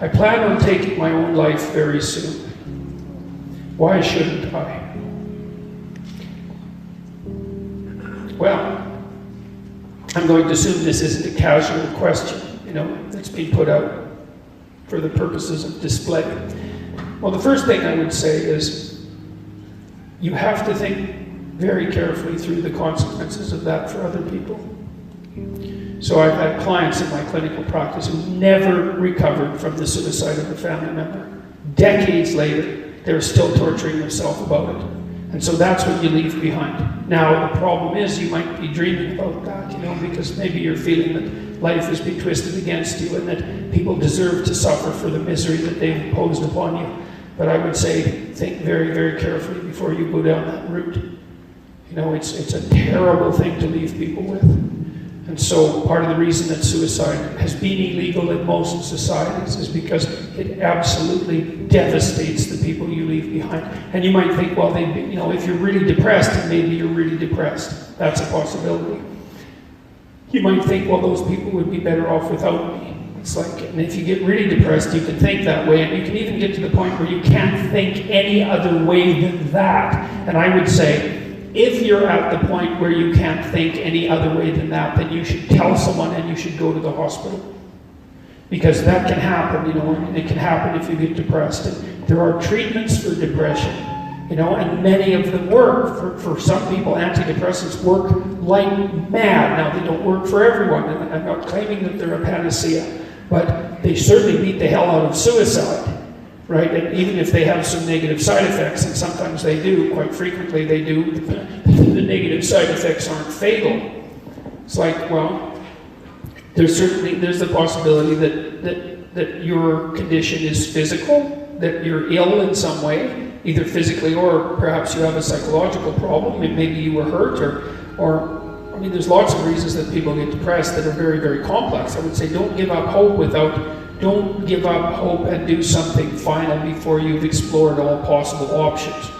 I plan on taking my own life very soon. Why shouldn't I? Well, I'm going to assume this isn't a casual question, that's been put out for the purposes of display. Well, the first thing I would say is you have to think very carefully through the consequences of that for other people. So I've had clients in my clinical practice who never recovered from the suicide of a family member. Decades later, they're still torturing themselves about it. And so that's what you leave behind. Now, the problem is you might be dreaming about that, because maybe you're feeling that life has been twisted against you and that people deserve to suffer for the misery that they've imposed upon you. But I would say, think very, very carefully before you go down that route. It's a terrible thing to leave people with. And so part of the reason that suicide has been illegal in most societies is because it absolutely devastates the people you leave behind. And you might think, well, if you're really depressed, then maybe you're really depressed. That's a possibility. You might think, well, those people would be better off without me. It's like, and if you get really depressed, you can think that way, and you can even get to the point where you can't think any other way than that. And I would say, if you're at the point where you can't think any other way than that, then you should tell someone and you should go to the hospital. Because that can happen, and it can happen if you get depressed. And there are treatments for depression, and many of them work. For some people, antidepressants work like mad. Now, they don't work for everyone, and I'm not claiming that they're a panacea, but they certainly beat the hell out of suicide. Right? And even if they have some negative side effects, and sometimes they do, quite frequently they do, the negative side effects aren't fatal. It's like, well, there's the possibility that your condition is physical, that you're ill in some way, either physically or perhaps you have a psychological problem, and maybe you were hurt, or there's lots of reasons that people get depressed that are very, very complex. I would say don't give up hope and do something final before you've explored all possible options.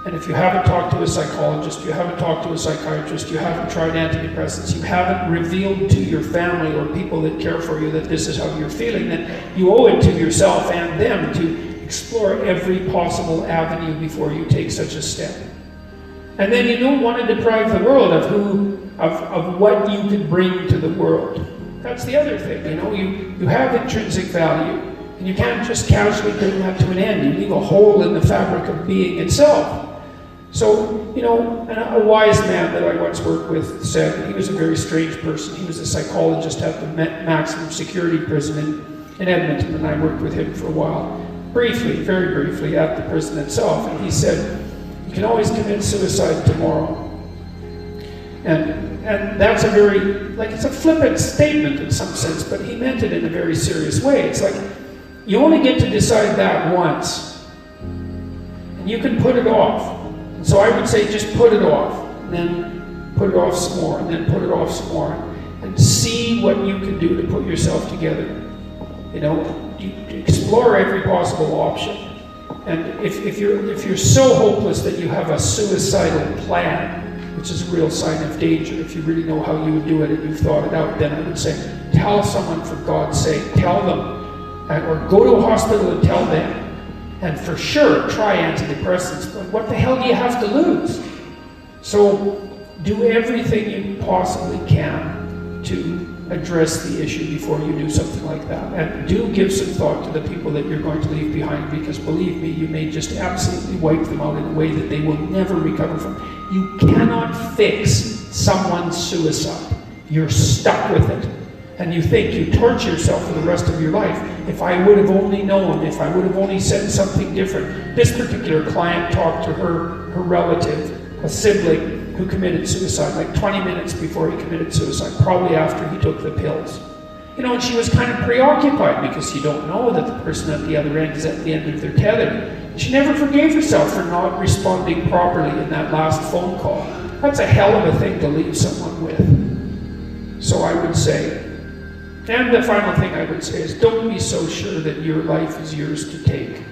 And if you haven't talked to a psychologist, you haven't talked to a psychiatrist, you haven't tried antidepressants, you haven't revealed to your family or people that care for you that this is how you're feeling, then you owe it to yourself and them to explore every possible avenue before you take such a step. And then you don't want to deprive the world of what you could bring to the world. That's the other thing, you have intrinsic value, and you can't just casually bring that to an end. You leave a hole in the fabric of being itself. So, and a wise man that I once worked with said, he was a very strange person. He was a psychologist at the maximum security prison in Edmonton, and I worked with him for a while, briefly, very briefly, at the prison itself. And he said, you can always commit suicide tomorrow. And that's a very, it's a flippant statement in some sense, but he meant it in a very serious way. It's like, you only get to decide that once, and you can put it off. And so I would say just put it off, and then put it off some more, and then put it off some more, and see what you can do to put yourself together. Explore every possible option. And if you're so hopeless that you have a suicidal plan, which is a real sign of danger, if you really know how you would do it and you've thought it out, then I would say, tell someone for God's sake, tell them, or go to a hospital and tell them. And for sure, try antidepressants, but what the hell do you have to lose? So do everything you possibly can to address the issue before you do something like that. And do give some thought to the people that you're going to leave behind, because believe me, you may just absolutely wipe them out in a way that they will never recover from. You cannot fix someone's suicide. You're stuck with it. And you think you torture yourself for the rest of your life. If I would have only known, if I would have only said something different. This particular client talked to her relative, a sibling, who committed suicide, like 20 minutes before he committed suicide, probably after he took the pills. And she was kind of preoccupied because you don't know that the person at the other end is at the end of their tether. She never forgave herself for not responding properly in that last phone call. That's a hell of a thing to leave someone with. So I would say, and the final thing I would say is, don't be so sure that your life is yours to take.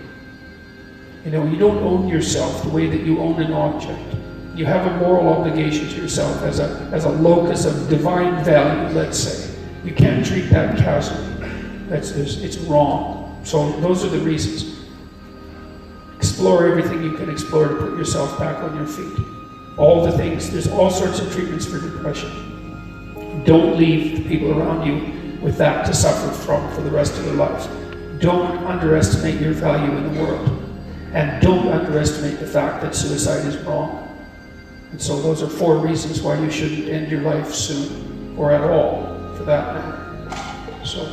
You don't own yourself the way that you own an object. You have a moral obligation to yourself as a locus of divine value, let's say. You can't treat that casually. It's wrong. So those are the reasons. Explore everything you can explore to put yourself back on your feet. All the things, there's all sorts of treatments for depression. Don't leave the people around you with that to suffer from for the rest of their lives. Don't underestimate your value in the world. And don't underestimate the fact that suicide is wrong. And so those are 4 reasons why you shouldn't end your life soon, or at all, for that matter. So.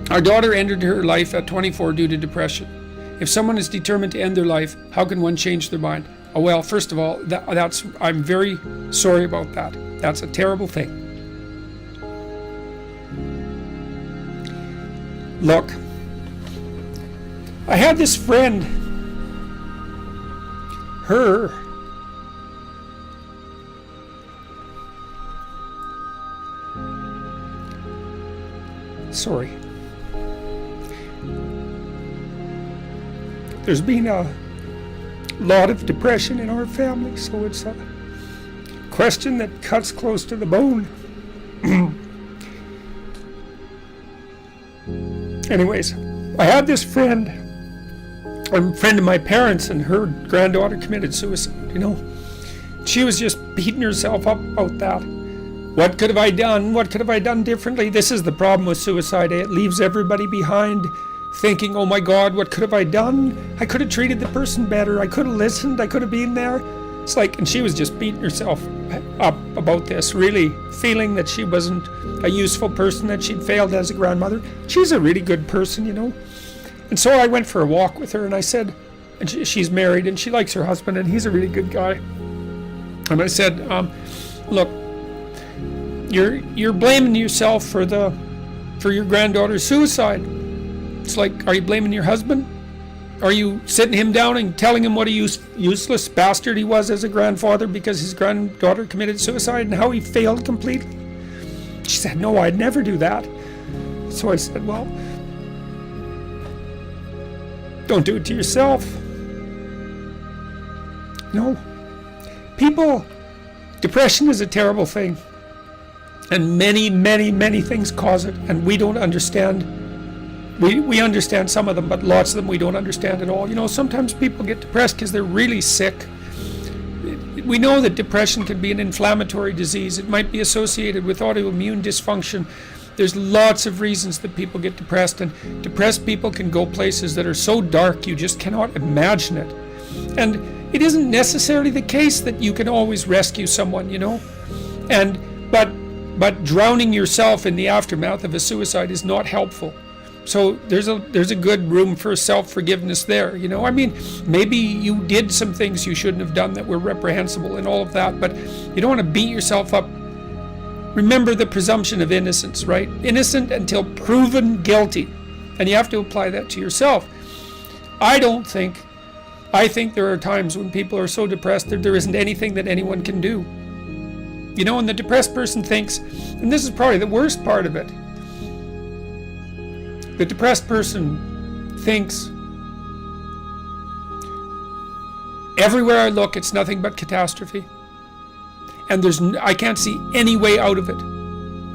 Our daughter ended her life at 24 due to depression. If someone is determined to end their life, how can one change their mind? Oh, well, first of all, I'm very sorry about that. That's a terrible thing. Look, I had this friend, sorry. There's been a lot of depression in our family, so it's a question that cuts close to the bone. Anyways, I had this friend, a friend of my parents, and her granddaughter committed suicide, She was just beating herself up about that. What could have I done? What could have I done differently? This is the problem with suicide. It leaves everybody behind thinking, oh my God, what could have I done? I could have treated the person better. I could have listened. I could have been there. It's like, and she was just beating herself up about this, really feeling that she wasn't a useful person, that she'd failed as a grandmother. She's a really good person, And so I went for a walk with her, and I said, and she's married, and she likes her husband, and he's a really good guy. And I said, look, you're blaming yourself for your granddaughter's suicide. It's like, are you blaming your husband? Are you sitting him down and telling him what a useless bastard he was as a grandfather because his granddaughter committed suicide and how he failed completely? She said, no, I'd never do that. So I said, well, don't do it to yourself. No. Depression is a terrible thing. And many, many, many things cause it, and we don't understand. We understand some of them, but lots of them we don't understand at all. Sometimes people get depressed because they're really sick. We know that depression can be an inflammatory disease. It might be associated with autoimmune dysfunction. There's lots of reasons that people get depressed, and depressed people can go places that are so dark you just cannot imagine it. And it isn't necessarily the case that you can always rescue someone, But drowning yourself in the aftermath of a suicide is not helpful. So there's a good room for self-forgiveness there, maybe you did some things you shouldn't have done that were reprehensible and all of that, but you don't want to beat yourself up. Remember the presumption of innocence, right? Innocent until proven guilty. And you have to apply that to yourself. I think there are times when people are so depressed that there isn't anything that anyone can do. And the depressed person thinks, and this is probably the worst part of it, the depressed person thinks, everywhere I look, it's nothing but catastrophe. And I can't see any way out of it.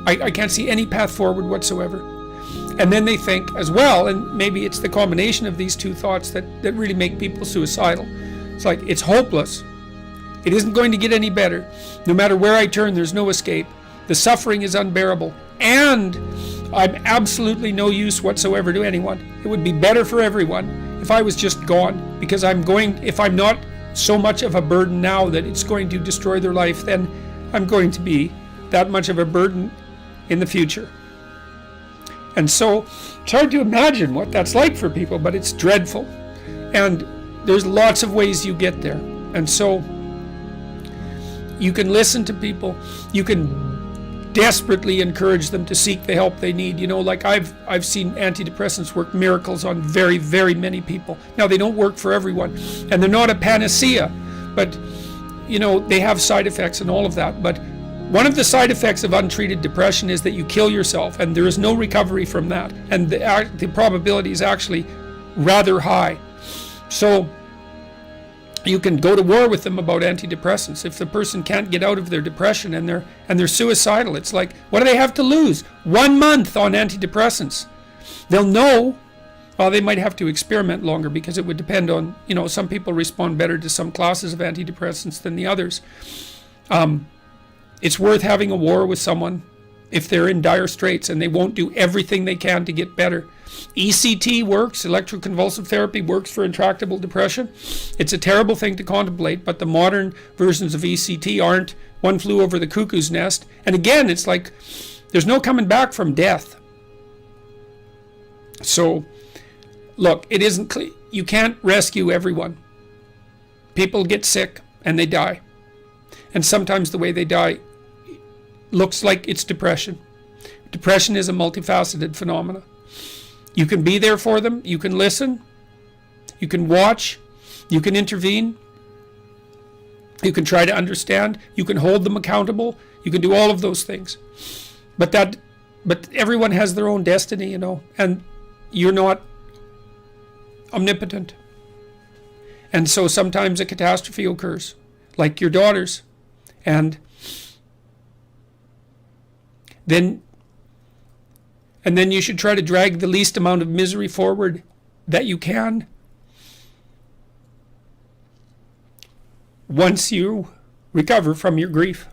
I can't see any path forward whatsoever. And then they think as well, and maybe it's the combination of these two thoughts that really make people suicidal. It's like, it's hopeless. It isn't going to get any better. No matter where I turn, there's no escape. The suffering is unbearable. And I'm absolutely no use whatsoever to anyone. It would be better for everyone if I was just gone, because if I'm not so much of a burden now that it's going to destroy their life, then I'm going to be that much of a burden in the future. And so it's hard to imagine what that's like for people, but it's dreadful. And there's lots of ways you get there. And so you can listen to people, you can desperately encourage them to seek the help they need. Like I've seen antidepressants work miracles on very, very many people. Now, they don't work for everyone, and they're not a panacea, but they have side effects and all of that. But one of the side effects of untreated depression is that you kill yourself, and there is no recovery from that, and the probability is actually rather high. So You can go to war with them about antidepressants. If the person can't get out of their depression and they're suicidal, it's like, what do they have to lose? 1 month on antidepressants. They'll know. Well, they might have to experiment longer because it would depend on, some people respond better to some classes of antidepressants than the others. It's worth having a war with someone if they're in dire straits and they won't do everything they can to get better. ECT works, electroconvulsive therapy works for intractable depression. It's a terrible thing to contemplate, but the modern versions of ECT aren't. One flew over the cuckoo's nest. And again, it's like there's no coming back from death. So, look, it isn't clear. You can't rescue everyone. People get sick and they die. And sometimes the way they die looks like it's depression. Depression is a multifaceted phenomenon. You can be there for them. You can listen. You can watch. You can intervene. You can try to understand. You can hold them accountable. You can do all of those things. But everyone has their own destiny, and you're not omnipotent. And so sometimes a catastrophe occurs, like your daughter's. And then you should try to drag the least amount of misery forward that you can once you recover from your grief.